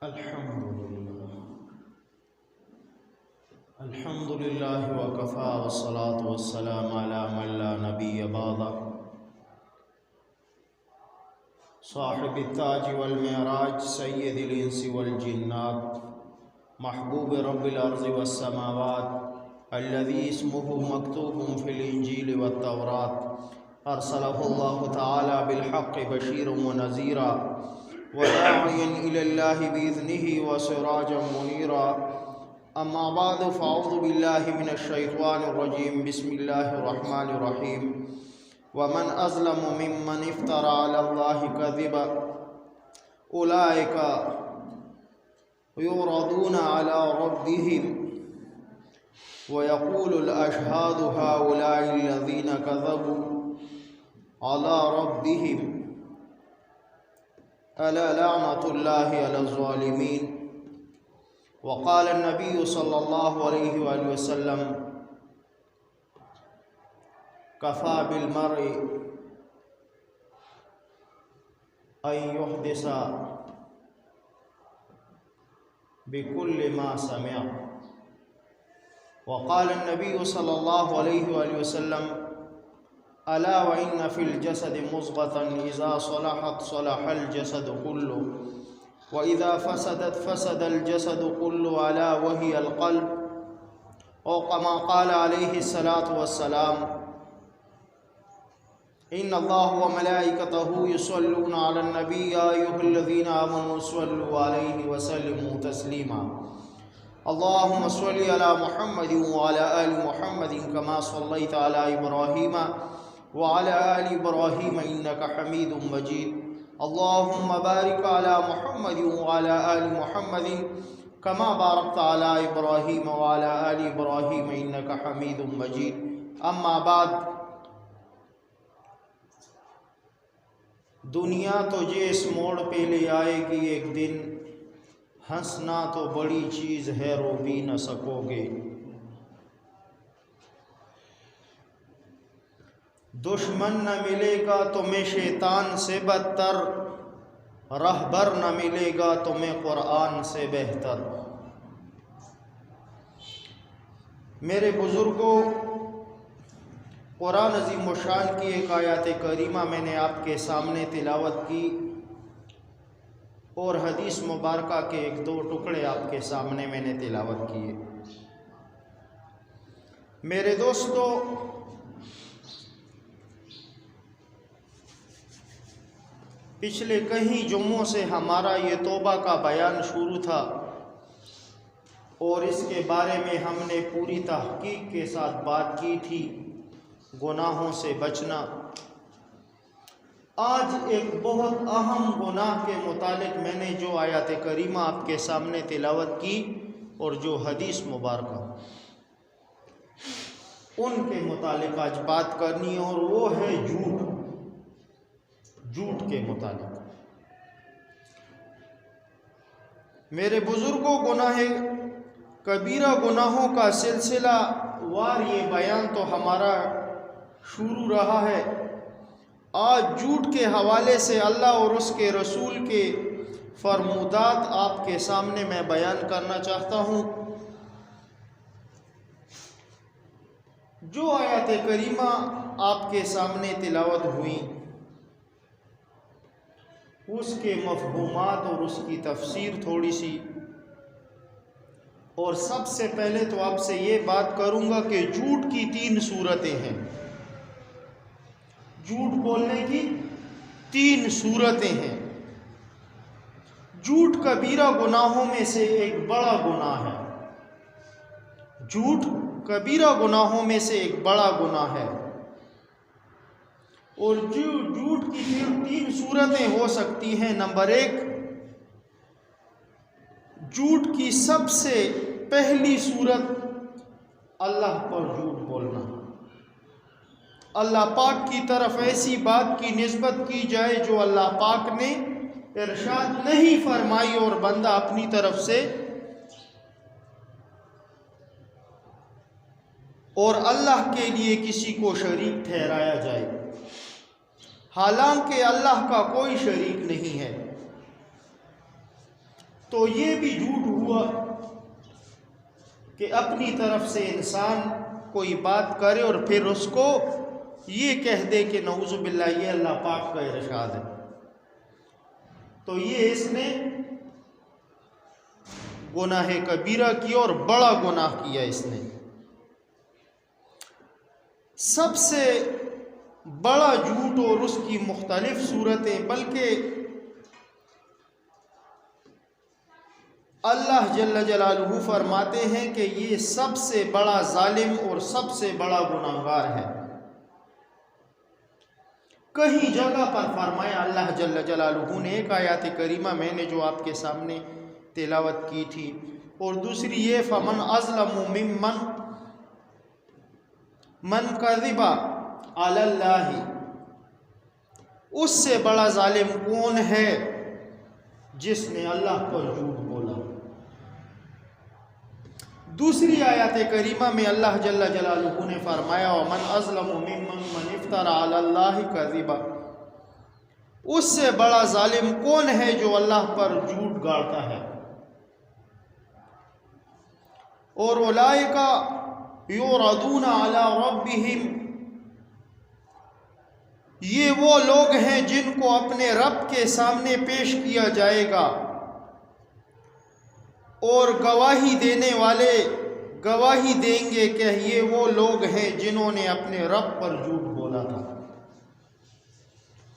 الحمد لله وكفى والصلاة والسلام على من لا نبي بعده صاحب التاج والمعراج سيد الإنس والجنات محبوب رب الأرض والسماوات الذي اسمه مكتوب في الإنجيل والتوراة أرسله الله تعالى بالحق بشيرا ونذيرا وداعيا إلى الله بإذنه وسراجا منيرا أما بعد فأعوذ بالله من الشيطان الرجيم بسم الله الرحمن الرحيم ومن أظلم ممن افترى على الله كذبا أولئك يعرضون على ربهم ويقول الأشهاد هؤلاء الذين كذبوا على ربهم ألا لعنة الله على الظالمين وقال النبي صلى الله عليه وآله وسلم كفى بالمرء أن يحدث بكل ما سمع وقال النبي صلى الله عليه وآله وسلم ألا وإن في الجسد مضغة إذا صلحت صلح الجسد كله وإذا فسدت فسد الجسد كله ألا وهي القلب أو كما قال عليه الصلاة والسلام إن الله وملائكته يصلون على النبي يا أيها الذين آمنوا صلوا عليه وسلموا تسليما اللهم صل على محمد وعلى آل محمد كما صليت على إبراهيم وعلى آل إبراهيم إنك حميد مجيد اللهم بارك على محمد وعلى آل محمد كما باركت على إبراهيم وعلى آل إبراهيم إنك حميد مجيد أما بعد دنیا تجھے اس موڑ پہ لے آئے گی ایک دن ہنسنا تو بڑی چیز ہے رو بھی نہ سکو گے دشمن نہ ملے گا تمہیں شیطان سے بدتر رہبر نہ ملے گا تمہیں قرآن سے بہتر میرے بزرگوں قرآن عظیم الشان کی ایک آیات کریمہ میں نے آپ کے سامنے تلاوت کی اور حدیث مبارکہ کے ایک دو ٹکڑے آپ کے سامنے میں نے تلاوت کیے میرے دوستو پچھلے کئی جمعوں سے ہمارا یہ توبہ کا بیان شروع تھا اور اس کے بارے میں ہم نے پوری تحقیق کے ساتھ بات کی تھی گناہوں سے بچنا آج ایک بہت اہم گناہ کے متعلق میں نے جو آیات کریمہ آپ کے سامنے تلاوت کی اور جو حدیث مبارکہ ان کے متعلق آج بات کرنی ہے اور وہ ہے جھوٹ کے متعلق میرے بزرگوں گناہ کبیرہ گناہوں کا سلسلہ وار یہ بیان تو ہمارا شروع رہا ہے آج جھوٹ کے حوالے سے اللہ اور اس کے رسول کے فرمودات آپ کے سامنے میں بیان کرنا چاہتا ہوں جو آیات کریمہ آپ کے سامنے تلاوت ہوئی اس کے مفہومات اور اس کی تفسیر تھوڑی سی اور سب سے پہلے تو آپ سے یہ بات کروں گا کہ جھوٹ کی 3 صورتیں ہیں جھوٹ بولنے کی 3 صورتیں ہیں جھوٹ کبیرہ گناہوں میں سے ایک بڑا گناہ ہے جھوٹ کبیرہ گناہوں میں سے ایک بڑا گناہ ہے اور جھوٹ کی 3 صورتیں ہو سکتی ہیں نمبر 1 جھوٹ کی سب سے پہلی صورت اللہ پر جھوٹ بولنا اللہ پاک کی طرف ایسی بات کی نسبت کی جائے جو اللہ پاک نے ارشاد نہیں فرمائی اور بندہ اپنی طرف سے اور اللہ کے لیے کسی کو شریک ٹھہرایا جائے حالانکہ اللہ کا کوئی شریک نہیں ہے تو یہ بھی جھوٹ ہوا کہ اپنی طرف سے انسان کوئی بات کرے اور پھر اس کو یہ کہہ دے کہ نعوذ باللہ یہ اللہ پاک کا ارشاد ہے. تو یہ اس نے گناہ کبیرہ کیا اور بڑا گناہ کیا. اس نے سب سے بڑا جھوٹ اور اس کی مختلف صورتیں، بلکہ اللہ جل جلالہ فرماتے ہیں کہ یہ سب سے بڑا ظالم اور سب سے بڑا گناہگار ہے. کہیں جگہ پر فرمایا اللہ جل جلالہ نے، ایک آیات کریمہ میں نے جو آپ کے سامنے تلاوت کی تھی، اور دوسری یہ فمن اظلم من کذب علی اللہ، اس سے بڑا ظالم کون ہے جس نے اللہ پر جھوٹ بولا. دوسری آیات کریمہ میں اللہ جل جلالہ نے فرمایا ومن اظلم ممن افترى علی اللہ کذبا، اس سے بڑا ظالم کون ہے جو اللہ پر جھوٹ گاڑتا ہے. اور اولئک یعرضون علی ربہم، یہ وہ لوگ ہیں جن کو اپنے رب کے سامنے پیش کیا جائے گا، اور گواہی دینے والے گواہی دیں گے کہ یہ وہ لوگ ہیں جنہوں نے اپنے رب پر جھوٹ بولا تھا.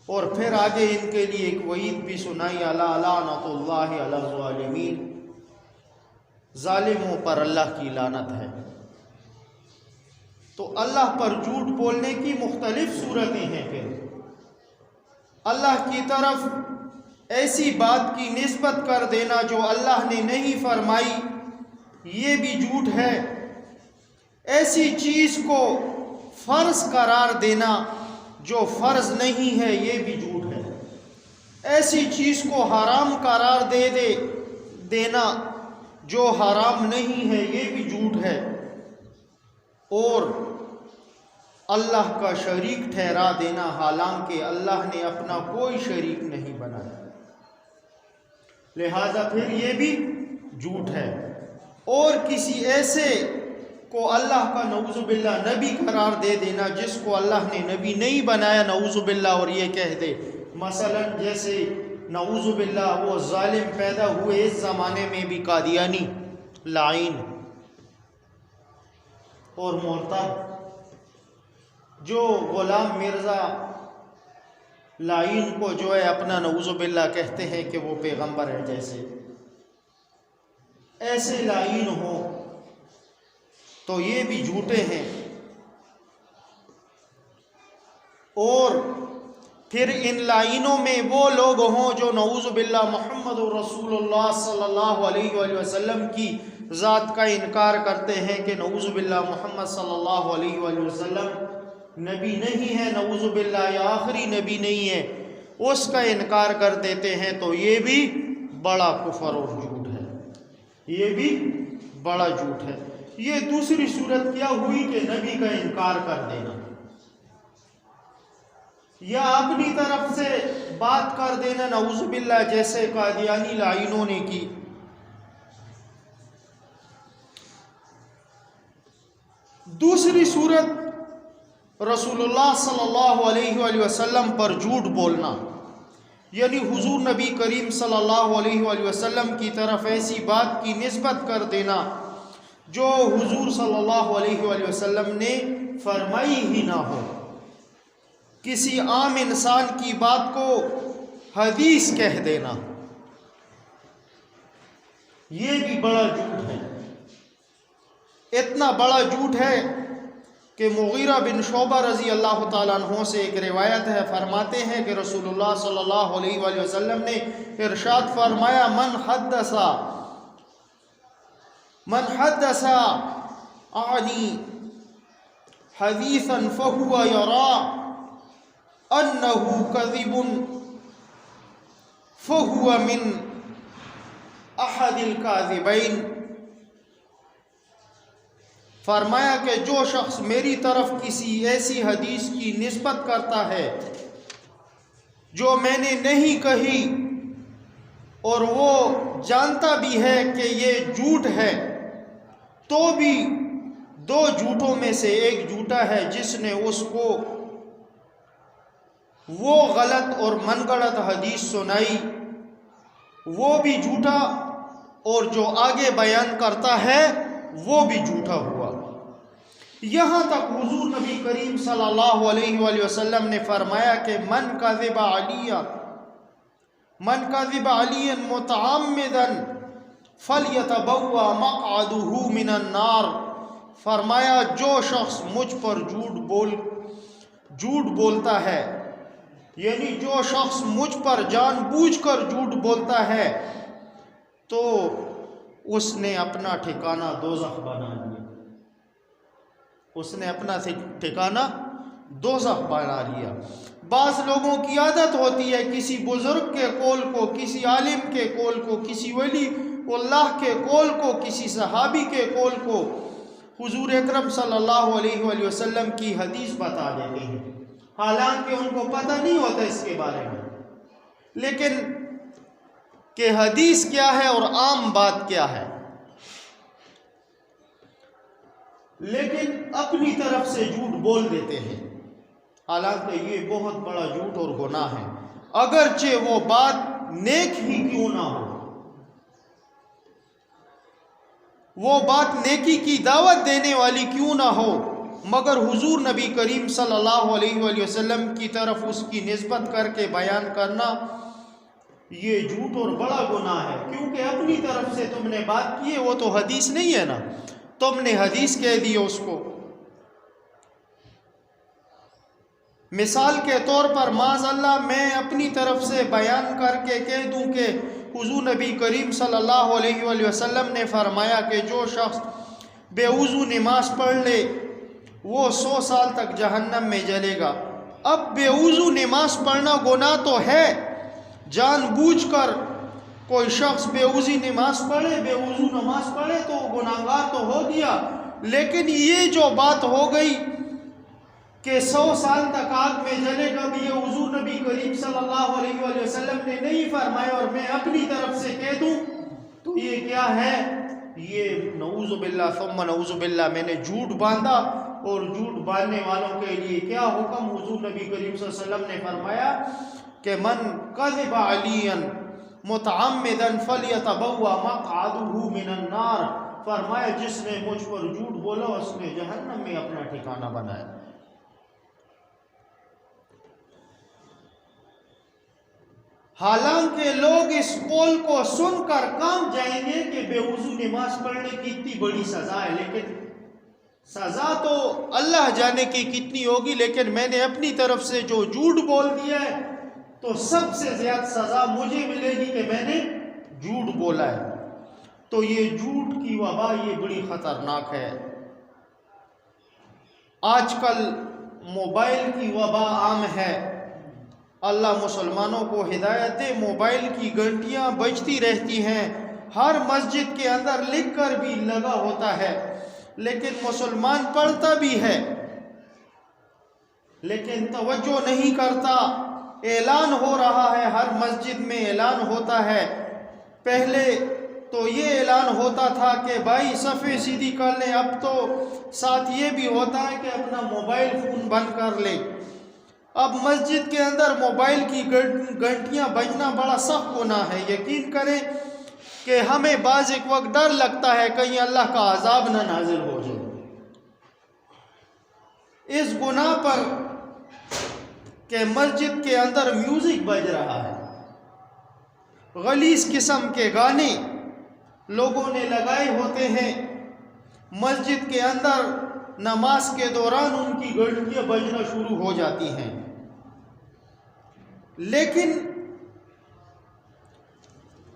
اور پھر آگے ان کے لیے ایک وعید بھی سنائی، الا لعنۃ اللہ علی الظالمین، ظالموں پر اللہ کی لعنت ہے. تو اللہ پر جھوٹ بولنے کی مختلف صورتیں ہیں. پھر اللہ کی طرف ایسی بات کی نسبت کر دینا جو اللہ نے نہیں فرمائی، یہ بھی جھوٹ ہے. ایسی چیز کو فرض قرار دینا جو فرض نہیں ہے، یہ بھی جھوٹ ہے. ایسی چیز کو حرام قرار دینا جو حرام نہیں ہے، یہ بھی جھوٹ ہے. اور اللہ کا شریک ٹھہرا دینا، حالانکہ اللہ نے اپنا کوئی شریک نہیں بنایا، لہذا پھر یہ بھی جھوٹ ہے. اور کسی ایسے کو اللہ کا نعوذ باللہ نبی قرار دے دینا جس کو اللہ نے نبی نہیں بنایا، نعوذ باللہ، اور یہ کہہ دے مثلا جیسے نعوذ باللہ وہ ظالم پیدا ہوئے اس زمانے میں بھی، قادیانی، لعین اور مرتد، جو غلام مرزا لعین کو جو ہے اپنا نعوذ باللہ کہتے ہیں کہ وہ پیغمبر ہے، جیسے ایسے لعین ہوں تو یہ بھی جھوٹے ہیں. اور پھر ان لعینوں میں وہ لوگ ہوں جو نعوذ باللہ محمد رسول اللہ صلی اللہ علیہ وآلہ وسلم کی ذات کا انکار کرتے ہیں کہ نعوذ باللہ محمد صلی اللہ علیہ وآلہ وسلم نبی نہیں ہے، نعوذ باللہ یا آخری نبی نہیں ہے، اس کا انکار کر دیتے ہیں. تو یہ بھی بڑا کفر اور جھوٹ ہے، یہ بھی بڑا جھوٹ ہے. یہ دوسری صورت کیا ہوئی کہ نبی کا انکار کر دینا، یا اپنی طرف سے بات کر دینا نعوذ باللہ، جیسے قادیانی لعینوں نے کی. دوسری صورت رسول اللہ صلی اللہ علیہ وآلہ وسلم پر جھوٹ بولنا، یعنی حضور نبی کریم صلی اللہ علیہ وآلہ وسلم کی طرف ایسی بات کی نسبت کر دینا جو حضور صلی اللہ علیہ وآلہ وسلم نے فرمائی ہی نہ ہو. کسی عام انسان کی بات کو حدیث کہہ دینا، یہ بھی بڑا جھوٹ ہے. اتنا بڑا جھوٹ ہے کہ مغیرہ بن شعبہ رضی اللہ تعالیٰ عنہ سے ایک روایت ہے، فرماتے ہیں کہ رسول اللہ صلی اللہ علیہ وآلہ وسلم نے ارشاد فرمایا من حدث عنی حدیثا فہو یرا انہ کذب فہو من احد الکاذبین. فرمایا کہ جو شخص میری طرف کسی ایسی حدیث کی نسبت کرتا ہے جو میں نے نہیں کہی، اور وہ جانتا بھی ہے کہ یہ جھوٹ ہے، تو بھی دو جھوٹوں میں سے ایک جھوٹا ہے جس نے اس کو وہ غلط اور من گڑت حدیث سنائی، وہ بھی جھوٹا، اور جو آگے بیان کرتا ہے وہ بھی جھوٹا ہوا۔ یہاں تک حضور نبی کریم صلی اللہ علیہ وآلہ وسلم نے فرمایا کہ من کذب علیا متعمدا فلیتبوأ مقعدہ من النار۔ فرمایا جو شخص مجھ پر جھوٹ بولتا ہے، یعنی جو شخص مجھ پر جان بوجھ کر جھوٹ بولتا ہے تو اس نے اپنا ٹھکانہ دوزخ بنا لیا، اس نے اپنا ٹھکانہ دوزخ بنا لیا۔ بعض لوگوں کی عادت ہوتی ہے کسی بزرگ کے قول کو، کسی عالم کے قول کو، کسی ولی اللہ کے قول کو، کسی صحابی کے قول کو حضور اکرم صلی اللہ علیہ وآلہ وسلم کی حدیث بتا دیتے ہیں، حالانکہ ان کو پتہ نہیں ہوتا اس کے بارے میں، لیکن کہ حدیث کیا ہے اور عام بات کیا ہے، لیکن اپنی طرف سے جھوٹ بول دیتے ہیں، حالانکہ یہ بہت بڑا جھوٹ اور گناہ ہے، اگرچہ وہ بات نیک ہی کیوں نہ ہو، وہ بات نیکی کی دعوت دینے والی کیوں نہ ہو، مگر حضور نبی کریم صلی اللہ علیہ وآلہ وسلم کی طرف اس کی نسبت کر کے بیان کرنا یہ جھوٹ اور بڑا گناہ ہے، کیونکہ اپنی طرف سے تم نے بات کی ہے، وہ تو حدیث نہیں ہے نا، تم نے حدیث کہہ دی اس کو۔ مثال کے طور پر معاذ اللہ میں اپنی طرف سے بیان کر کے کہہ دوں کہ حضور نبی کریم صلی اللہ علیہ وآلہ وسلم نے فرمایا کہ جو شخص بے وضو نماز پڑھ لے وہ 100 سال تک جہنم میں جلے گا۔ اب بے وضو نماز پڑھنا گناہ تو ہے، جان بوجھ کر کوئی شخص بے وضو نماز پڑھے تو گناہگار تو ہو گیا، لیکن یہ جو بات ہو گئی کہ 100 سال تک آگ میں جلے گا، بھی یہ حضور نبی کریم صلی اللہ علیہ وآلہ وسلم نے نہیں فرمایا اور میں اپنی طرف سے کہہ دوں تو یہ کیا ہے؟ یہ نعوذ باللہ ثم نعوذ باللہ، میں نے جھوٹ باندھا، اور جھوٹ باندھنے والوں کے لیے کیا حکم؟ حضور نبی کریم صلی اللہ علیہ وسلم نے فرمایا کہ من کذب علیا متعمدا فلیتبوأ مقعدہ من النار، فرمایا جس نے مجھ پر جھوٹ بولا اس نے جہنم میں اپنا ٹھکانہ بنایا۔ حالانکہ لوگ اس قول کو سن کر کام جائیں گے کہ بے وضو نماز پڑھنے کی اتنی بڑی سزا ہے، لیکن سزا تو اللہ جانے کی کتنی ہوگی، لیکن میں نے اپنی طرف سے جو جھوٹ بول دیا ہے تو سب سے زیادہ سزا مجھے ملے گی کہ میں نے جھوٹ بولا ہے۔ تو یہ جھوٹ کی وبا یہ بڑی خطرناک ہے۔ آج کل موبائل کی وبا عام ہے، اللہ مسلمانوں کو ہدایت دے، موبائل کی گھنٹیاں بجتی رہتی ہیں، ہر مسجد کے اندر لکھ کر بھی لگا ہوتا ہے، لیکن مسلمان پڑھتا بھی ہے لیکن توجہ نہیں کرتا۔ اعلان ہو رہا ہے، ہر مسجد میں اعلان ہوتا ہے، پہلے تو یہ اعلان ہوتا تھا کہ بھائی صفیں سیدھی کر لیں، اب تو ساتھ یہ بھی ہوتا ہے کہ اپنا موبائل فون بند کر لیں۔ اب مسجد کے اندر موبائل کی گھنٹیاں بجنا بڑا سخت گناہ ہے۔ یقین کریں کہ ہمیں بعض ایک وقت ڈر لگتا ہے کہیں اللہ کا عذاب نہ نازل ہو جائے اس گناہ پر کہ مسجد کے اندر میوزک بج رہا ہے، غلیظ قسم کے گانے لوگوں نے لگائے ہوتے ہیں، مسجد کے اندر نماز کے دوران ان کی گھنٹیاں بجنا شروع ہو جاتی ہیں۔ لیکن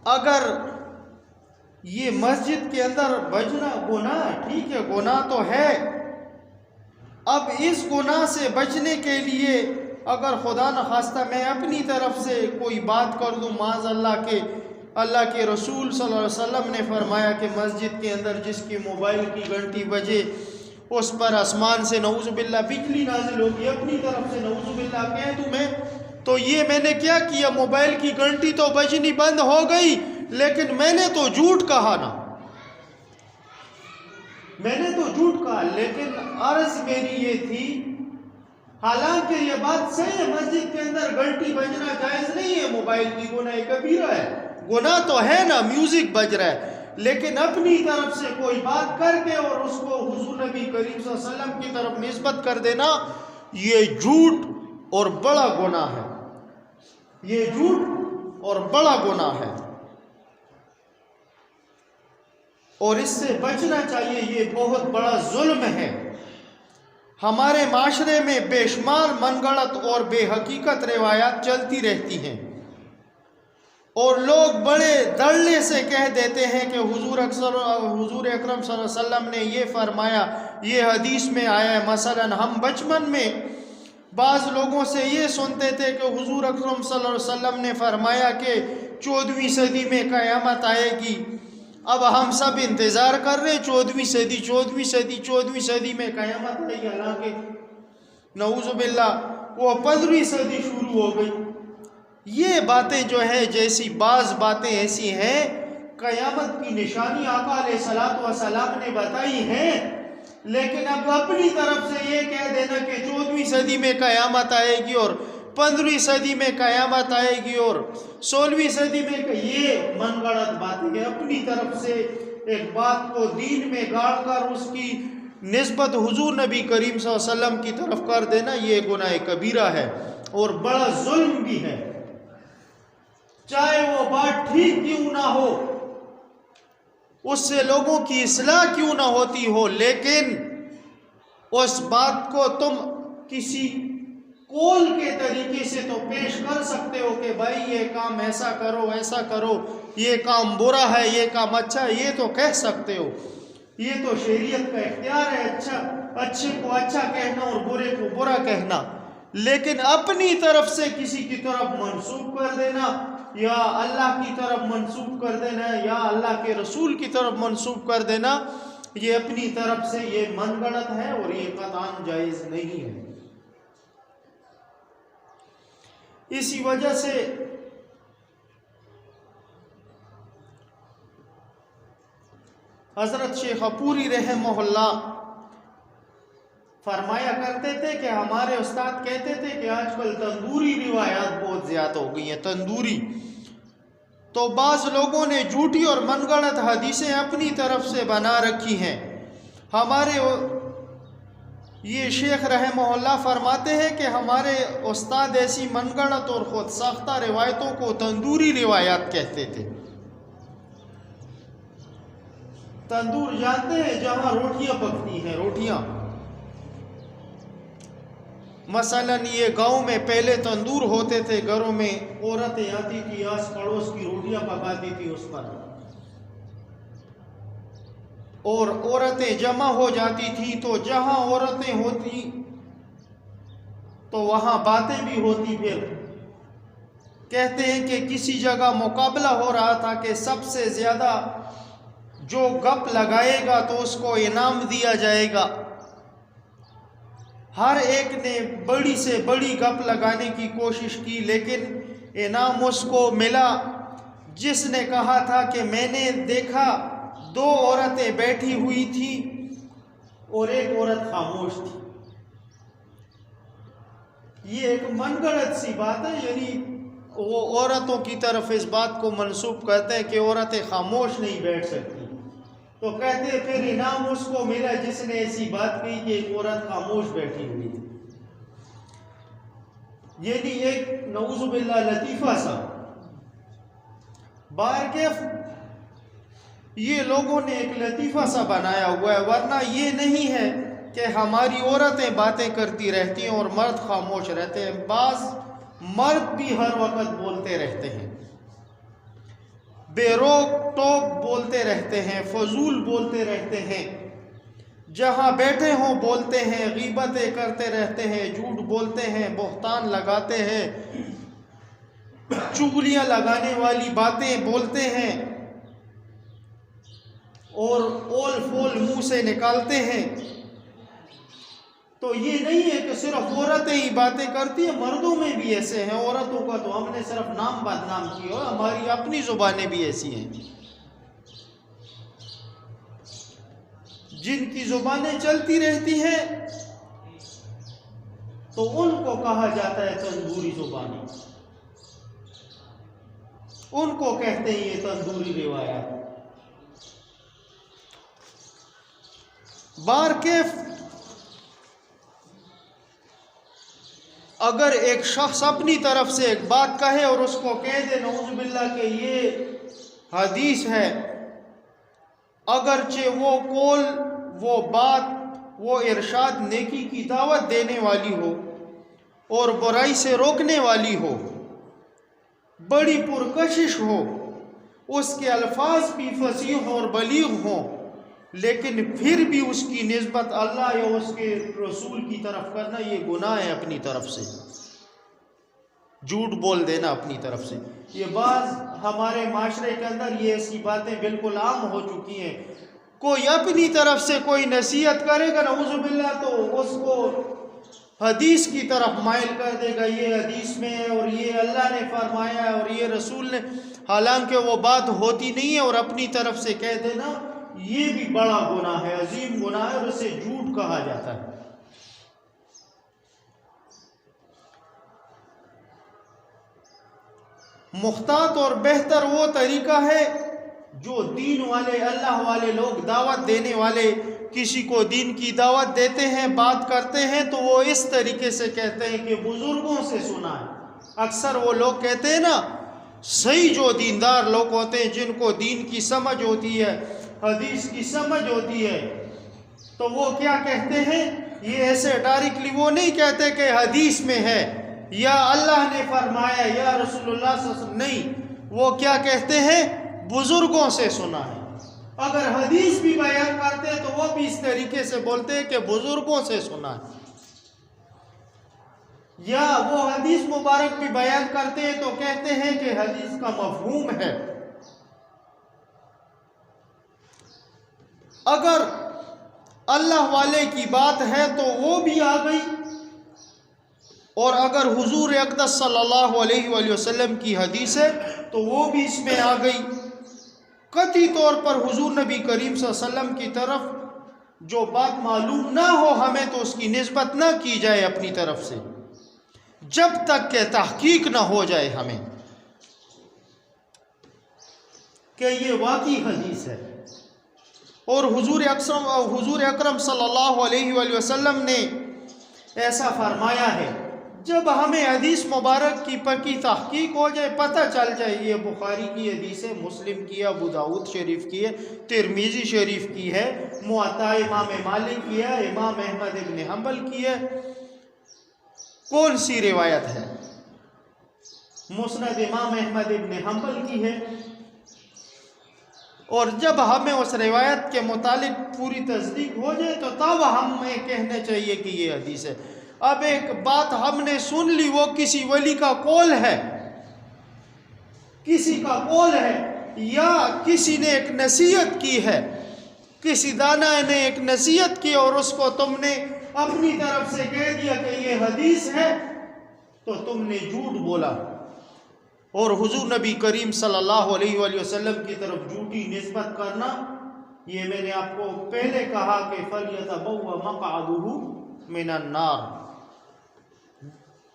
اگر یہ مسجد کے اندر بجنا گناہ، ٹھیک ہے گناہ تو ہے، اب اس گناہ سے بچنے کے لیے اگر خدا نخواستہ میں اپنی طرف سے کوئی بات کر دوں، معاذ اللہ کے رسول صلی اللہ علیہ وسلم نے فرمایا کہ مسجد کے اندر جس کی موبائل کی گھنٹی بجے اس پر آسمان سے نعوذ باللہ بجلی نازل ہوگی، اپنی طرف سے نعوذ باللہ کہہ دوں میں تو یہ میں نے کیا کیا، موبائل کی گھنٹی تو بجنی بند ہو گئی لیکن میں نے تو جھوٹ کہا نا، میں نے تو جھوٹ کہا۔ لیکن عرض میری یہ تھی، حالانکہ یہ بات صحیح ہے، مسجد کے اندر گھنٹی بجنا جائز نہیں ہے، موبائل کی گناہ کبیرہ ہے، گناہ تو ہے نا، میوزک بج رہا ہے، لیکن اپنی طرف سے کوئی بات کر کے اور اس کو حضور نبی کریم صلی اللہ علیہ وسلم کی طرف نسبت کر دینا، یہ جھوٹ اور بڑا گناہ ہے، یہ جھوٹ اور بڑا گناہ ہے، اور اس سے بچنا چاہیے، یہ بہت بڑا ظلم ہے۔ ہمارے معاشرے میں بے شمار من گھڑت اور بے حقیقت روایات چلتی رہتی ہیں، اور لوگ بڑے دھڑلے سے کہہ دیتے ہیں کہ حضور اکرم صلی اللہ علیہ وسلم نے یہ فرمایا، یہ حدیث میں آیا ہے۔ مثلا ہم بچپن میں بعض لوگوں سے یہ سنتے تھے کہ حضور اکرم صلی اللہ علیہ وسلم نے فرمایا کہ 14ویں صدی میں قیامت آئے گی۔ اب ہم سب انتظار کر رہے 14ویں صدی میں قیامت آئے گی، حالانکہ نعوذ باللہ وہ 15ویں صدی شروع ہو گئی۔ یہ باتیں جو ہے، جیسی بعض باتیں ایسی ہیں، قیامت کی نشانی آقا علیہ الصلوۃ والسلام نے بتائی ہیں، لیکن اب اپنی طرف سے یہ کہہ دینا کہ 14ویں صدی میں قیامت آئے گی اور 15ویں صدی میں قیامت آئے گی اور 16ویں صدی میں، یہ من گھڑت باتیں ہیں۔ اپنی طرف سے ایک بات کو دین میں گاڑ کر اس کی نسبت حضور نبی کریم صلی اللہ علیہ وسلم کی طرف کر دینا، یہ گناہ کبیرہ ہے اور بڑا ظلم بھی ہے، چاہے وہ بات ٹھیک کیوں نہ ہو، اس سے لوگوں کی اصلاح کیوں نہ ہوتی ہو، لیکن اس بات کو تم کسی قول کے طریقے سے تو پیش کر سکتے ہو کہ بھائی یہ کام ایسا کرو، ایسا کرو، یہ کام برا ہے، یہ کام اچھا ہے، یہ تو کہہ سکتے ہو، یہ تو شریعت کا اختیار ہے، اچھے کو اچھا کہنا اور برے کو برا کہنا، لیکن اپنی طرف سے کسی کی طرف منسوب کر دینا، یا اللہ کی طرف منسوب کر دینا، یا اللہ کے رسول کی طرف منسوب کر دینا، یہ اپنی طرف سے یہ من گھڑت ہے اور یہ قطعاً جائز نہیں ہے۔ اسی وجہ سے حضرت شیخ پوری رحمہ اللہ فرمایا کرتے تھے کہ ہمارے استاد کہتے تھے کہ آج کل تندوری روایات بہت زیادہ ہو گئی ہیں، تندوری، تو بعض لوگوں نے جھوٹی اور من گھڑت حدیثیں اپنی طرف سے بنا رکھی ہیں۔ ہمارے یہ شیخ رحمہ اللہ فرماتے ہیں کہ ہمارے استاد ایسی من گھڑت اور خود ساختہ روایتوں کو تندوری روایات کہتے تھے۔ تندور جانتے ہیں جہاں روٹیاں پکتی ہیں، روٹیاں، مثلا یہ گاؤں میں پہلے تندور ہوتے تھے، گھروں میں عورتیں آتی تھی، آس پڑوس کی روٹیاں پکاتی تھی اس پر، اور عورتیں جمع ہو جاتی تھی، تو جہاں عورتیں ہوتی تو وہاں باتیں بھی ہوتی۔ پھر کہتے ہیں کہ کسی جگہ مقابلہ ہو رہا تھا کہ سب سے زیادہ جو گپ لگائے گا تو اس کو انعام دیا جائے گا۔ ہر ایک نے بڑی سے بڑی گپ لگانے کی کوشش کی، لیکن انعام اس کو ملا جس نے کہا تھا کہ میں نے دیکھا 2 عورتیں بیٹھی ہوئی تھی اور ایک عورت خاموش تھی۔ یہ ایک من گھڑت سی بات ہے، یعنی وہ عورتوں کی طرف اس بات کو منسوب کرتے ہیں کہ عورتیں خاموش نہیں بیٹھ سکتی، تو کہتے ہیں پھر انعام اس کو ملا جس نے ایسی بات کہی کہ ایک عورت خاموش بیٹھی ہوئی تھی۔ یعنی ایک نعوذ باللہ لطیفہ سا، بارکیف یہ لوگوں نے ایک لطیفہ سا بنایا ہوا ہے، ورنہ یہ نہیں ہے کہ ہماری عورتیں باتیں کرتی رہتی ہیں اور مرد خاموش رہتے ہیں۔ بعض مرد بھی ہر وقت بولتے رہتے ہیں، بے روک ٹوک بولتے رہتے ہیں، فضول بولتے رہتے ہیں، جہاں بیٹھے ہوں بولتے ہیں، غیبتیں کرتے رہتے ہیں، جھوٹ بولتے ہیں، بہتان لگاتے ہیں، چغلیاں لگانے والی باتیں بولتے ہیں اور اول فول منہ سے نکالتے ہیں۔ تو یہ نہیں ہے کہ صرف عورتیں ہی باتیں کرتی ہیں، مردوں میں بھی ایسے ہیں۔ عورتوں کا تو ہم نے صرف نام بدنام کیا ہو، ہماری اپنی زبانیں بھی ایسی ہیں جن کی زبانیں چلتی رہتی ہیں، تو ان کو کہا جاتا ہے تندوری زبانیں، ان کو کہتے ہیں یہ تندوری روایات۔ بارکیف اگر ایک شخص اپنی طرف سے ایک بات کہے اور اس کو کہہ دے نعوذ باللہ کہ یہ حدیث ہے، اگرچہ وہ قول، وہ بات، وہ ارشاد نیکی کی دعوت دینے والی ہو اور برائی سے روکنے والی ہو، بڑی پرکشش ہو، اس کے الفاظ بھی فصیح اور بلیغ ہوں، لیکن پھر بھی اس کی نسبت اللہ یا اس کے رسول کی طرف کرنا یہ گناہ ہے اپنی طرف سے، جھوٹ بول دینا اپنی طرف سے۔ یہ بعض ہمارے معاشرے کے اندر یہ ایسی باتیں بالکل عام ہو چکی ہیں، کوئی اپنی طرف سے کوئی نصیحت کرے گا نعوذ باللہ تو اس کو حدیث کی طرف مائل کر دے گا، یہ حدیث میں ہے اور یہ اللہ نے فرمایا ہے اور یہ رسول نے، حالانکہ وہ بات ہوتی نہیں ہے، اور اپنی طرف سے کہہ دینا یہ بھی بڑا گناہ ہے، عظیم گناہ ہے، اور اسے جھوٹ کہا جاتا ہے۔ محتاط اور بہتر وہ طریقہ ہے جو دین والے، اللہ والے لوگ، دعوت دینے والے کسی کو دین کی دعوت دیتے ہیں، بات کرتے ہیں تو وہ اس طریقے سے کہتے ہیں کہ بزرگوں سے سنا ہے۔ اکثر وہ لوگ کہتے ہیں نا، صحیح جو دیندار لوگ ہوتے ہیں جن کو دین کی سمجھ ہوتی ہے، حدیث کی سمجھ ہوتی ہے، تو وہ کیا کہتے ہیں، یہ ایسے ڈائریکٹلی وہ نہیں کہتے کہ حدیث میں ہے یا اللہ نے فرمایا یا رسول اللہ صلی اللہ علیہ وسلم، نہیں، وہ کیا کہتے ہیں، بزرگوں سے سنا ہے۔ اگر حدیث بھی بیان کرتے ہیں تو وہ بھی اس طریقے سے بولتے ہیں کہ بزرگوں سے سنا ہے، یا وہ حدیث مبارک بھی بیان کرتے ہیں تو کہتے ہیں کہ حدیث کا مفہوم ہے۔ اگر اللہ والے کی بات ہے تو وہ بھی آ گئی، اور اگر حضور اقدس صلی اللہ علیہ وآلہ وسلم کی حدیث ہے تو وہ بھی اس میں آ گئی۔ قطعی طور پر حضور نبی کریم صلی اللہ علیہ وسلم کی طرف جو بات معلوم نہ ہو ہمیں تو اس کی نسبت نہ کی جائے اپنی طرف سے، جب تک کہ تحقیق نہ ہو جائے ہمیں کہ یہ واقعی حدیث ہے۔ اور حضور اکرم صلی اللہ علیہ وآلہ وسلم نے ایسا فرمایا ہے، جب ہمیں حدیث مبارک کی پکی تحقیق ہو جائے، پتہ چل جائے یہ بخاری کی حدیث ہے، مسلم کی ہے، ابو داؤد شریف کی ہے، ترمذی شریف کی ہے، موطا امام مالک کی ہے، امام احمد ابن حنبل کی ہے، کون سی روایت ہے، مسند امام احمد ابن حنبل کی ہے، اور جب ہمیں اس روایت کے متعلق پوری تصدیق ہو جائے تو تب ہمیں کہنا چاہیے کہ یہ حدیث ہے۔ اب ایک بات ہم نے سن لی، وہ کسی ولی کا قول ہے، کسی کا قول ہے، یا کسی نے ایک نصیحت کی ہے، کسی دانا نے ایک نصیحت کی اور اس کو تم نے اپنی طرف سے کہہ دیا کہ یہ حدیث ہے، تو تم نے جھوٹ بولا، اور حضور نبی کریم صلی اللہ علیہ وآلہ وسلم کی طرف جھوٹی نسبت کرنا، یہ میں نے آپ کو پہلے کہا کہ فَلْيَتَبَوَّ مَقْعَدُهُ مِنَ النَّارِ۔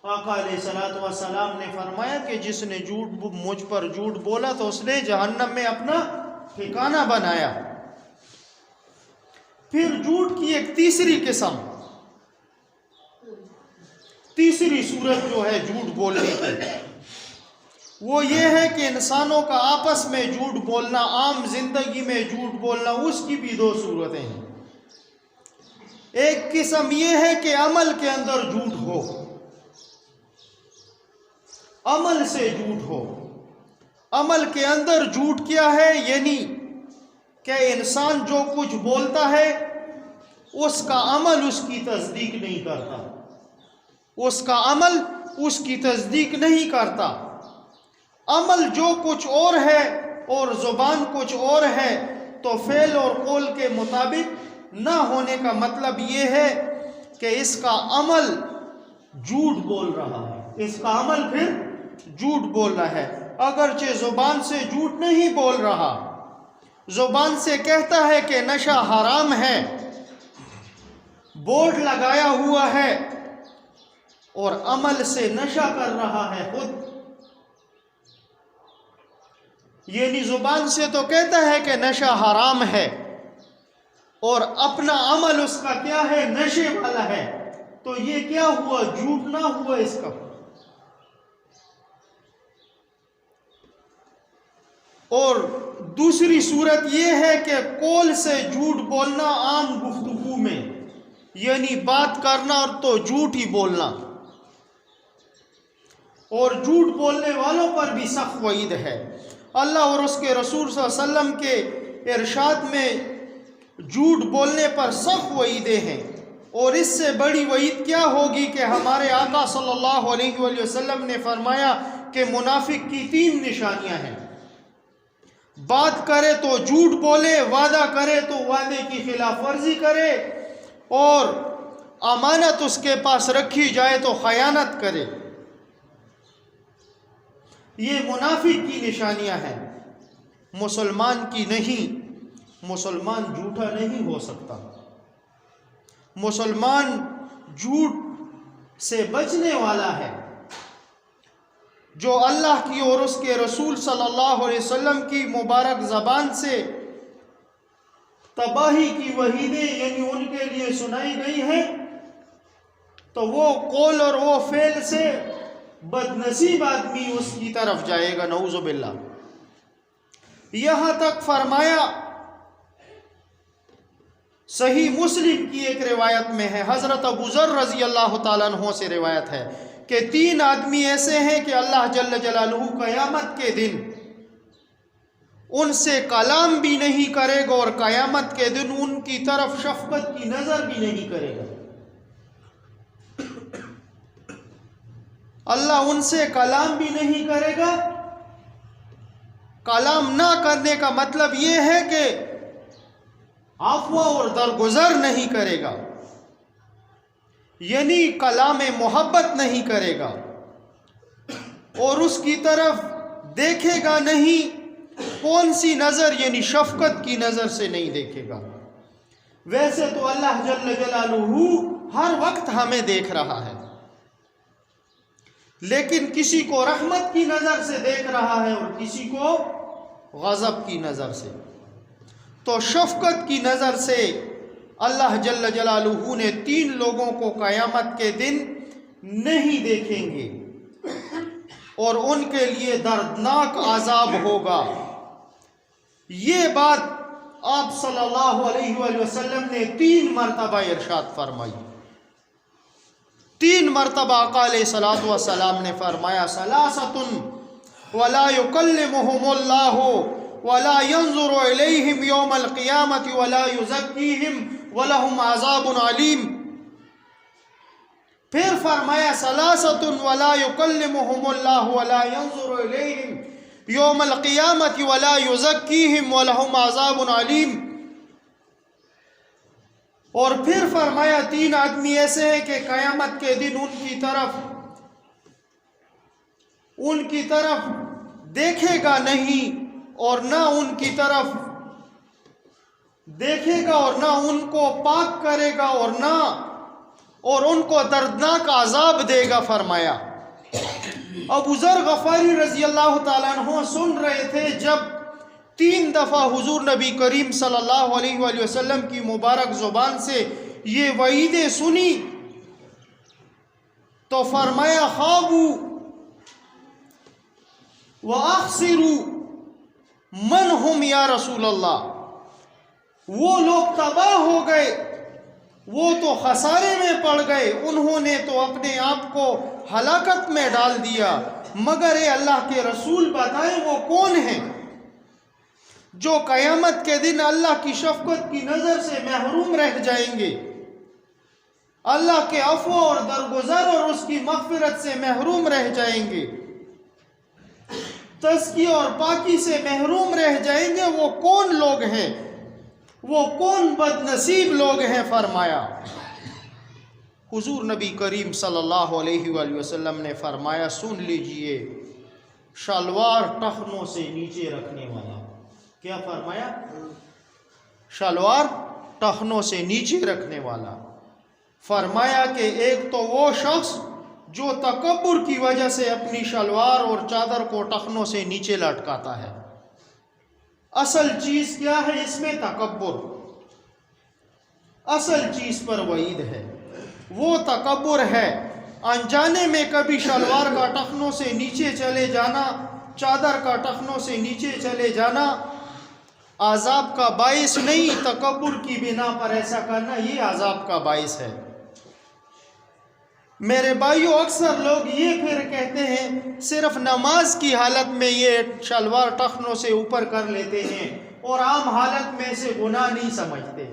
آقا علیہ الصلوۃ والسلام نے فرمایا کہ جس نے مجھ پر جھوٹ بولا تو اس نے جہنم میں اپنا ٹھکانہ بنایا۔ پھر جھوٹ کی ایک تیسری قسم، تیسری صورت جو ہے جھوٹ بولنے کی، وہ یہ ہے کہ انسانوں کا آپس میں جھوٹ بولنا، عام زندگی میں جھوٹ بولنا، اس کی بھی دو صورتیں ہیں۔ ایک قسم یہ ہے کہ عمل کے اندر جھوٹ ہو، عمل سے جھوٹ ہو۔ عمل کے اندر جھوٹ کیا ہے؟ یعنی کہ انسان جو کچھ بولتا ہے اس کا عمل اس کی تصدیق نہیں کرتا، اس کا عمل اس کی تصدیق نہیں کرتا۔ عمل جو کچھ اور ہے اور زبان کچھ اور ہے، تو فعل اور قول کے مطابق نہ ہونے کا مطلب یہ ہے کہ اس کا عمل جھوٹ بول رہا ہے، اس کا عمل پھر جھوٹ بول رہا ہے، اگرچہ زبان سے جھوٹ نہیں بول رہا، زبان سے کہتا ہے کہ نشہ حرام ہے، بورڈ لگایا ہوا ہے، اور عمل سے نشہ کر رہا ہے خود۔ یعنی زبان سے تو کہتا ہے کہ نشہ حرام ہے، اور اپنا عمل اس کا کیا ہے؟ نشے والا ہے، تو یہ کیا ہوا؟ جھوٹ نہ ہوا اس کا؟ اور دوسری صورت یہ ہے کہ قول سے جھوٹ بولنا عام گفتگو میں، یعنی بات کرنا اور تو جھوٹ ہی بولنا، اور جھوٹ بولنے والوں پر بھی سخت وعید ہے۔ اللہ اور اس کے رسول صلی اللہ علیہ وسلم کے ارشاد میں جھوٹ بولنے پر سخت وعیدیں ہیں، اور اس سے بڑی وعید کیا ہوگی کہ ہمارے آقا صلی اللہ علیہ وآلہ وسلم نے فرمایا کہ منافق کی 3 نشانیاں ہیں: بات کرے تو جھوٹ بولے، وعدہ کرے تو وعدے کی خلاف ورزی کرے، اور امانت اس کے پاس رکھی جائے تو خیانت کرے۔ یہ منافق کی نشانیاں ہیں، مسلمان کی نہیں۔ مسلمان جھوٹا نہیں ہو سکتا، مسلمان جھوٹ سے بچنے والا ہے۔ جو اللہ کی اور اس کے رسول صلی اللہ علیہ وسلم کی مبارک زبان سے تباہی کی وعیدیں یعنی ان کے لیے سنائی گئی ہیں، تو وہ قول اور وہ فعل سے بد نصیب آدمی اس کی طرف جائے گا، نعوذ باللہ۔ یہاں تک فرمایا، صحیح مسلم کی ایک روایت میں ہے، حضرت ابو ذر رضی اللہ تعالیٰ عنہ سے روایت ہے کہ 3 آدمی ایسے ہیں کہ اللہ جل جلالہ قیامت کے دن ان سے کلام بھی نہیں کرے گا، اور قیامت کے دن ان کی طرف شفقت کی نظر بھی نہیں کرے گا۔ اللہ ان سے کلام بھی نہیں کرے گا۔ کلام نہ کرنے کا مطلب یہ ہے کہ عفو اور درگزر نہیں کرے گا، یعنی کلام محبت نہیں کرے گا، اور اس کی طرف دیکھے گا نہیں۔ کون سی نظر؟ یعنی شفقت کی نظر سے نہیں دیکھے گا۔ ویسے تو اللہ جل جلالہ ہر وقت ہمیں دیکھ رہا ہے، لیکن کسی کو رحمت کی نظر سے دیکھ رہا ہے اور کسی کو غضب کی نظر سے۔ تو شفقت کی نظر سے اللہ جل جلالہ نے 3 لوگوں کو قیامت کے دن نہیں دیکھیں گے، اور ان کے لیے دردناک عذاب ہوگا۔ یہ بات آپ صلی اللہ علیہ وآلہ وسلم نے 3 مرتبہ ارشاد فرمائی۔ 3 مرتبہ آقا علیہ الصلوۃ والسلام نے فرمایا: ثلاثۃ ولا يكلمهم الله ولا ينظر إليهم يوم القيامة ولا يزكيهم ولهم عذاب عليم۔ پھر فرمایا: ثلاثۃ ولا يكلمهم الله ولا ينظر إليهم يوم القيامة ولا يزكيهم ولهم عذاب عليم۔ اور پھر فرمایا 3 آدمی ایسے ہیں کہ قیامت کے دن ان کی طرف دیکھے گا نہیں، اور نہ ان کی طرف دیکھے گا، اور نہ ان کو پاک کرے گا، اور ان کو دردناک عذاب دے گا۔ فرمایا ابو ذر غفاری رضی اللہ تعالیٰ عنہ سن رہے تھے جب 3 دفعہ حضور نبی کریم صلی اللہ علیہ وآلہ وسلم کی مبارک زبان سے یہ وعیدیں سنی، تو فرمایا: خابوا وَأَخْسِرُوا من ہم یا رسول اللہ۔ وہ لوگ تباہ ہو گئے، وہ تو خسارے میں پڑ گئے، انہوں نے تو اپنے آپ کو ہلاکت میں ڈال دیا، مگر اے اللہ کے رسول بتائیں وہ کون ہیں جو قیامت کے دن اللہ کی شفقت کی نظر سے محروم رہ جائیں گے، اللہ کے عفو اور درگزر اور اس کی مغفرت سے محروم رہ جائیں گے، تزکیہ اور پاکی سے محروم رہ جائیں گے؟ وہ کون لوگ ہیں؟ وہ کون بد نصیب لوگ ہیں؟ فرمایا حضور نبی کریم صلی اللہ علیہ وآلہ وسلم نے فرمایا، سن لیجئے، شلوار ٹخنوں سے نیچے رکھنے والا. کیا فرمایا؟ شلوار ٹخنوں سے نیچے رکھنے والا. فرمایا کہ ایک تو وہ شخص جو تکبر کی وجہ سے اپنی شلوار اور چادر کو ٹخنوں سے نیچے لٹکاتا ہے. اصل چیز کیا ہے اس میں؟ تکبر. اصل چیز پر وعید ہے، وہ تکبر ہے. انجانے میں کبھی شلوار کا ٹخنوں سے نیچے چلے جانا، چادر کا ٹخنوں سے نیچے چلے جانا عذاب کا باعث نہیں، تکبر کی بنا پر ایسا کرنا یہ عذاب کا باعث ہے. میرے بھائیو، اکثر لوگ یہ پھر کہتے ہیں صرف نماز کی حالت میں یہ شلوار ٹخنوں سے اوپر کر لیتے ہیں اور عام حالت میں اسے گناہ نہیں سمجھتے.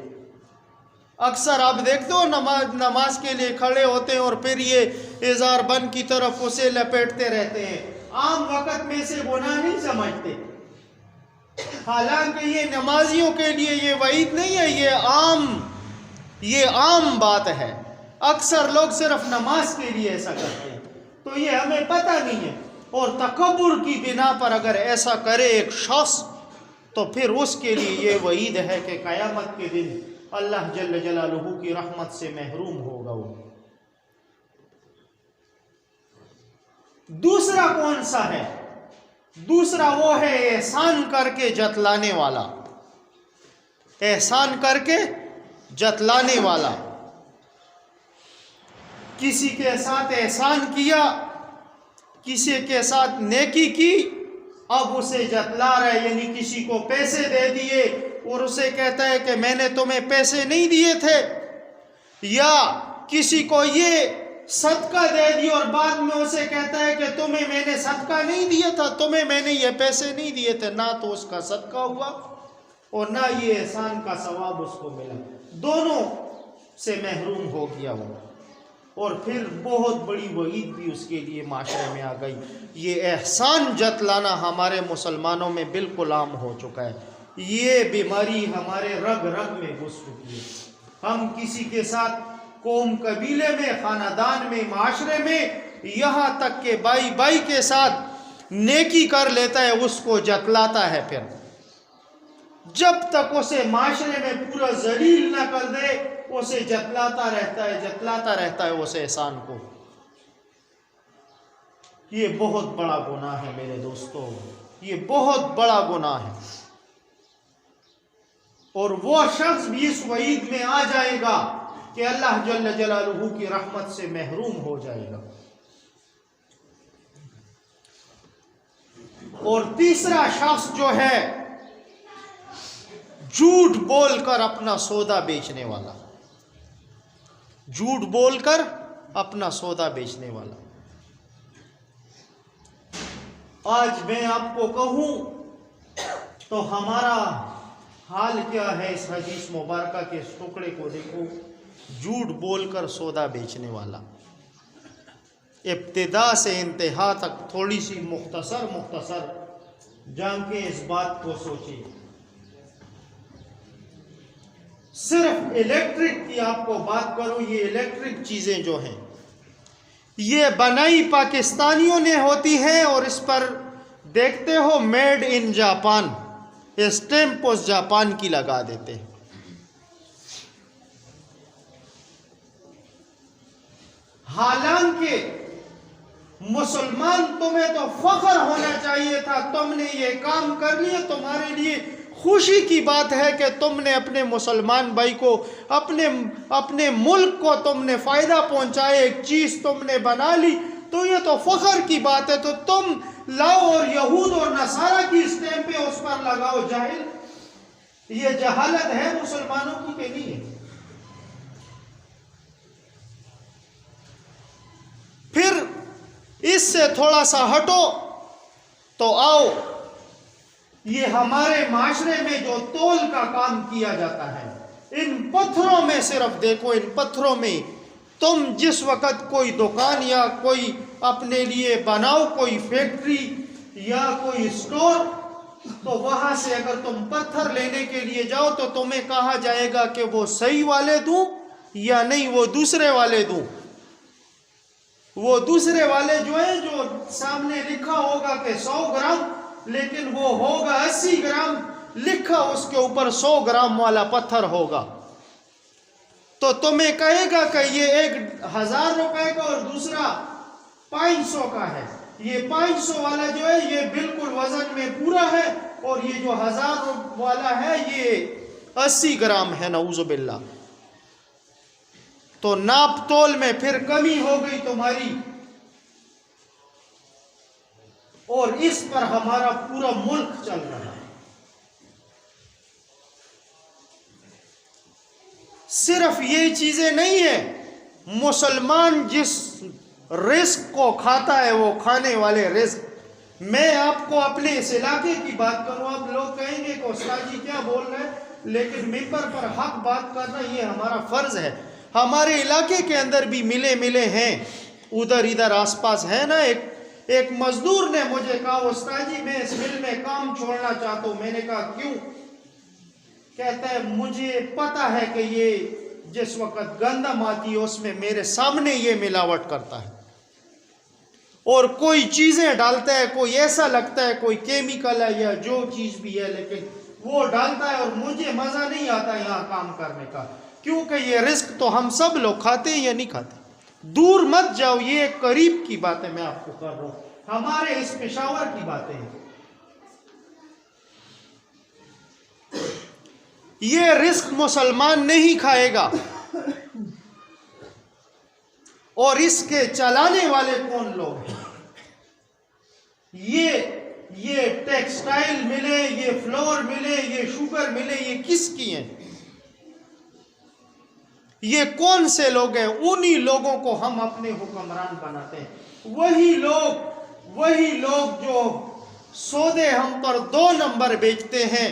اکثر آپ دیکھتے ہو نماز کے لیے کھڑے ہوتے ہیں اور پھر یہ ازار بند کی طرف اسے لپیٹتے رہتے ہیں. عام وقت میں اسے گناہ نہیں سمجھتے، حالانکہ یہ نمازیوں کے لیے یہ وعید نہیں ہے، یہ عام بات ہے. اکثر لوگ صرف نماز کے لیے ایسا کرتے ہیں، تو یہ ہمیں پتہ نہیں ہے. اور تکبر کی بنا پر اگر ایسا کرے ایک شخص تو پھر اس کے لیے یہ وعید ہے کہ قیامت کے دن اللہ جل جلالہ کی رحمت سے محروم ہوگا وہ. دوسرا کون سا ہے؟ دوسرا وہ ہے احسان کر کے جتلانے والا. احسان کر کے جتلانے والا. کسی کے ساتھ احسان کیا، کسی کے ساتھ نیکی کی، اب اسے جتلا رہا ہے، یعنی کسی کو پیسے دے دیے اور اسے کہتا ہے کہ میں نے تمہیں پیسے نہیں دیے تھے، یا کسی کو یہ صدقہ دے دیا اور بعد میں اسے کہتا ہے کہ تمہیں میں نے صدقہ نہیں دیا تھا، تمہیں میں نے یہ پیسے نہیں دیے تھے. نہ تو اس کا صدقہ ہوا اور نہ یہ احسان کا ثواب اس کو ملا، دونوں سے محروم ہو گیا وہ. اور پھر بہت بڑی وعید بھی اس کے لیے معاشرے میں آ گئی. یہ احسان جتلانا ہمارے مسلمانوں میں بالکل عام ہو چکا ہے. یہ بیماری ہمارے رگ رگ میں گھس چکی ہے. ہم کسی کے ساتھ قوم قبیلے میں، خاندان میں، معاشرے میں، یہاں تک کہ بھائی بھائی کے ساتھ نیکی کر لیتا ہے، اس کو جتلاتا ہے. پھر جب تک اسے معاشرے میں پورا ذلیل نہ کر دے اسے جتلاتا رہتا ہے اس احسان کو. یہ بہت بڑا گناہ ہے میرے دوستو، یہ بہت بڑا گناہ ہے. اور وہ شخص بھی اس وعید میں آ جائے گا کہ اللہ جل جلالہ کی رحمت سے محروم ہو جائے گا. اور تیسرا شخص جو ہے جھوٹ بول کر اپنا سودا بیچنے والا. جھوٹ بول کر اپنا سودا بیچنے والا. آج میں آپ کو کہوں تو ہمارا حال کیا ہے اس حدیث مبارکہ کے اس ٹکڑے کو دیکھو. جھوٹ بول کر سودا بیچنے والا. ابتدا سے انتہا تک تھوڑی سی مختصر جان کے اس بات کو سوچیں. صرف الیکٹرک کی آپ کو بات کروں، یہ الیکٹرک چیزیں جو ہیں یہ بنائی پاکستانیوں نے ہوتی ہیں اور اس پر دیکھتے ہو میڈ ان جاپان، اسٹیمپ اس جاپان کی لگا دیتے ہیں. حالانکہ مسلمان تمہیں تو فخر ہونا چاہیے تھا، تم نے یہ کام کر لیا، تمہارے لیے خوشی کی بات ہے کہ تم نے اپنے مسلمان بھائی کو، اپنے ملک کو تم نے فائدہ پہنچایا، ایک چیز تم نے بنا لی، تو یہ تو فخر کی بات ہے. تو تم لاؤ اور یہود اور نصارہ کی اسٹیمپیں اس پر لگاؤ. جاہل، یہ جہالت ہے مسلمانوں کی کہ نہیں ہے؟ پھر اس سے تھوڑا سا ہٹو تو آؤ یہ ہمارے معاشرے میں جو تول کا کام کیا جاتا ہے، ان پتھروں میں صرف دیکھو، ان پتھروں میں تم جس وقت کوئی دکان یا کوئی اپنے لیے بناؤ، کوئی فیکٹری یا کوئی اسٹور، تو وہاں سے اگر تم پتھر لینے کے لیے جاؤ تو تمہیں کہا جائے گا کہ وہ صحیح والے دوں یا نہیں وہ دوسرے والے دوں. وہ دوسرے والے جو ہیں جو سامنے لکھا ہوگا کہ 100 گرام لیکن وہ ہوگا 80 گرام، لکھا اس کے اوپر 100 گرام والا پتھر ہوگا، تو تمہیں کہے گا کہ یہ 1000 روپے کا اور دوسرا 500 کا ہے۔ یہ 500 والا جو ہے یہ بالکل وزن میں پورا ہے، اور یہ جو 1000 والا ہے یہ 80 گرام ہے، نعوذ باللہ۔ تو ناپ تول میں پھر کمی ہو گئی تمہاری، اور اس پر ہمارا پورا ملک چل رہا ہے۔ صرف یہ چیزیں نہیں ہیں، مسلمان جس رزق کو کھاتا ہے وہ کھانے والے رزق، میں آپ کو اپنے اس علاقے کی بات کروں، آپ لوگ کہیں گے کہ استاد جی کیا بول رہے ہیں، لیکن ممبر پر حق بات کرنا یہ ہمارا فرض ہے۔ ہمارے علاقے کے اندر بھی ملے ہیں، ادھر آس پاس ہے نا۔ ایک مزدور نے مجھے کہا استاد جی میں اس مل میں کام چھوڑنا چاہتا ہوں۔ میں نے کہا کیوں؟ کہتا ہے مجھے پتا ہے کہ یہ جس وقت گندم آتی ہے اس میں میرے سامنے یہ ملاوٹ کرتا ہے، اور کوئی چیزیں ڈالتا ہے، کوئی ایسا لگتا ہے کوئی کیمیکل ہے یا جو چیز بھی ہے، لیکن وہ ڈالتا ہے، اور مجھے مزہ نہیں آتا یہاں کام کرنے کا، کیونکہ یہ رزق تو ہم سب لوگ کھاتے ہیں یا نہیں کھاتے۔ دور مت جاؤ، یہ قریب کی باتیں میں آپ کو کر رہا ہوں، ہمارے اس پشاور کی باتیں ہیں۔ یہ رزق مسلمان نہیں کھائے گا، اور اس کے چلانے والے کون لوگ ہیں؟ یہ ٹیکسٹائل ملے، یہ فلور ملے، یہ شوگر ملے، یہ کس کی ہیں؟ یہ کون سے لوگ ہیں؟ انہی لوگوں کو ہم اپنے حکمران بناتے ہیں۔ وہی لوگ جو سودے ہم پر 2 نمبر بیچتے ہیں،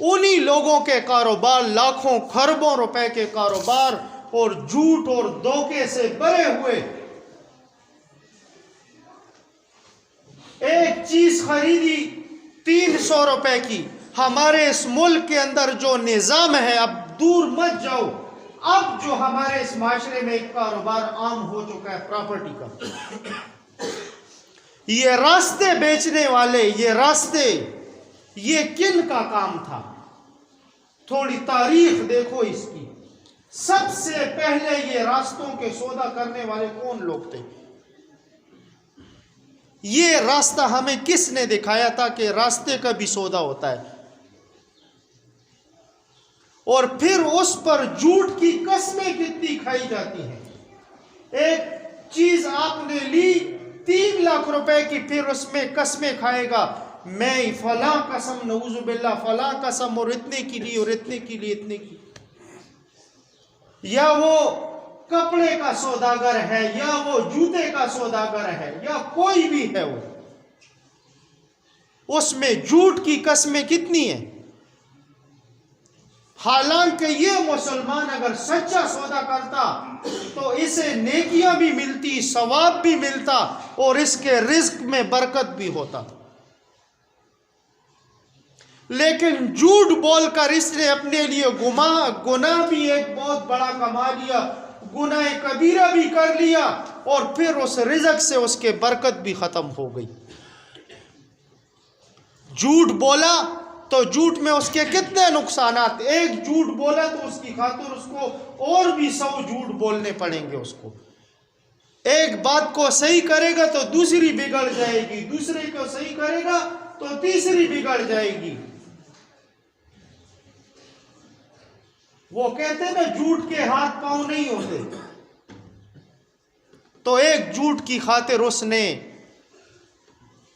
انہی لوگوں کے کاروبار لاکھوں خربوں روپے کے کاروبار اور جھوٹ اور دھوکے سے بھرے ہوئے۔ ایک چیز خریدی 300 روپے کی، ہمارے اس ملک کے اندر جو نظام ہے، اب دور مت جاؤ، اب جو ہمارے اس معاشرے میں ایک کاروبار عام ہو چکا ہے پراپرٹی کا، یہ راستے بیچنے والے، یہ راستے، یہ کن کا کام تھا؟ تھوڑی تاریخ دیکھو اس کی۔ سب سے پہلے یہ راستوں کے سودا کرنے والے کون لوگ تھے؟ یہ راستہ ہمیں کس نے دکھایا تھا کہ راستے کا بھی سودا ہوتا ہے؟ اور پھر اس پر جھوٹ کی قسمیں کتنی کھائی جاتی ہیں۔ ایک چیز آپ نے لی 3 لاکھ روپے کی، پھر اس میں قسمیں کھائے گا، میں فلاں قسم، نعوذ باللہ فلاں قسم، اور اتنے کی لی اور اتنے کی لی، اتنے کی۔ یا وہ کپڑے کا سوداگر ہے، یا وہ جوتے کا سوداگر ہے، یا کوئی بھی ہے، اس میں جھوٹ کی قسمیں کتنی ہیں۔ حالانکہ یہ مسلمان اگر سچا سودا کرتا تو اسے نیکیاں بھی ملتی، ثواب بھی ملتا، اور اس کے رزق میں برکت بھی ہوتا۔ لیکن جھوٹ بول کر اس نے اپنے لیے گناہ بھی ایک بہت بڑا کما لیا، گناہ کبیرہ بھی کر لیا، اور پھر اس رزق سے اس کے برکت بھی ختم ہو گئی۔ جھوٹ بولا تو جھوٹ میں اس کے کتنے نقصانات، ایک جھوٹ بولا تو اس کی خاطر اس کو اور بھی 100 جھوٹ بولنے پڑیں گے۔ اس کو ایک بات کو صحیح کرے گا تو دوسری بگڑ جائے گی، دوسرے کو صحیح کرے گا تو تیسری بگڑ جائے گی۔ وہ کہتے ہیں نا جھوٹ کے ہاتھ پاؤں نہیں ہوتے، تو ایک جھوٹ کی خاطر اس نے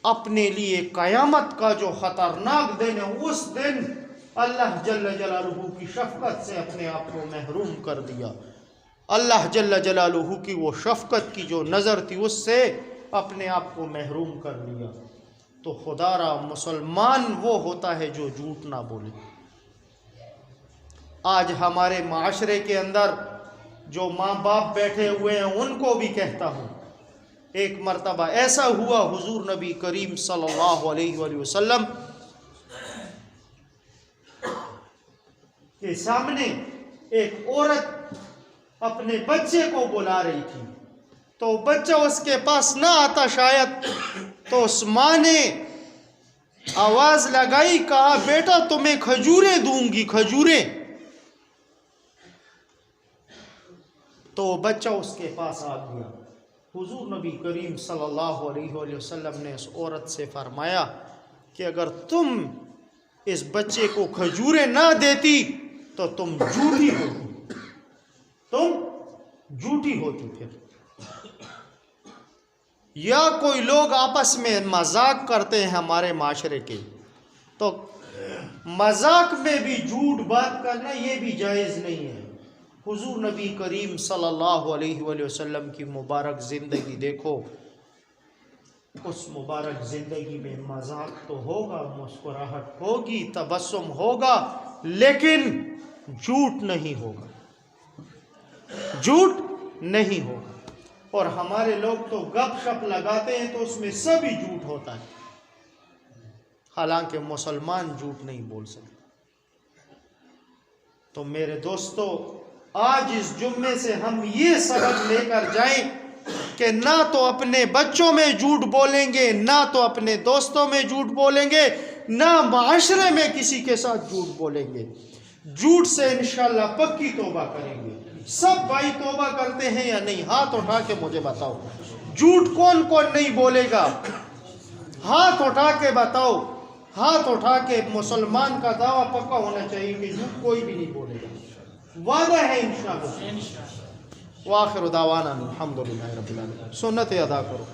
اپنے لیے قیامت کا جو خطرناک دن ہے، اس دن اللہ جل جلالہ کی شفقت سے اپنے آپ کو محروم کر دیا۔ اللہ جل جلالہ کی وہ شفقت کی جو نظر تھی اس سے اپنے آپ کو محروم کر لیا۔ تو خدا را مسلمان وہ ہوتا ہے جو جھوٹ نہ بولے۔ آج ہمارے معاشرے کے اندر جو ماں باپ بیٹھے ہوئے ہیں ان کو بھی کہتا ہوں، ایک مرتبہ ایسا ہوا حضور نبی کریم صلی اللہ علیہ وآلہ وسلم کے سامنے ایک عورت اپنے بچے کو بلا رہی تھی، تو بچہ اس کے پاس نہ آتا شاید، تو اس ماں نے آواز لگائی، کہا بیٹا تمہیں کھجوریں دوں گی، کھجوریں. تو بچہ اس کے پاس آ گیا. حضور نبی کریم صلی اللہ علیہ وآلہ وسلم نے اس عورت سے فرمایا کہ اگر تم اس بچے کو کھجوریں نہ دیتی تو تم جھوٹی ہوتی، تم جھوٹی ہوتی. پھر یا کوئی لوگ آپس میں مذاق کرتے ہیں ہمارے معاشرے کے، تو مذاق میں بھی جھوٹ بات کرنا یہ بھی جائز نہیں ہے. حضور نبی کریم صلی اللہ علیہ وآلہ وسلم کی مبارک زندگی دیکھو، اس مبارک زندگی میں مذاق تو ہوگا، مسکراہٹ ہوگی، تبسم ہوگا، لیکن جھوٹ نہیں ہوگا، جھوٹ نہیں ہوگا. اور ہمارے لوگ تو گپ شپ لگاتے ہیں تو اس میں سبھی جھوٹ ہوتا ہے، حالانکہ مسلمان جھوٹ نہیں بول سکتے. تو میرے دوستو، آج اس جمعے سے ہم یہ سبق لے کر جائیں کہ نہ تو اپنے بچوں میں جھوٹ بولیں گے، نہ تو اپنے دوستوں میں جھوٹ بولیں گے، نہ معاشرے میں کسی کے ساتھ جھوٹ بولیں گے. جھوٹ سے انشاءاللہ پکی توبہ کریں گے. سب بھائی توبہ کرتے ہیں یا نہیں؟ ہاتھ اٹھا کے مجھے بتاؤ. جھوٹ کون کون نہیں بولے گا؟ ہاتھ اٹھا کے بتاؤ. ہاتھ اٹھا کے. مسلمان کا دعویٰ پکا ہونا چاہیے کہ جھوٹ کوئی بھی نہیں بولے گا. وعدہ ہے انشاءاللہ. وآخر دعوانا الحمدللہ رب العالمین. سنت ادا کرو.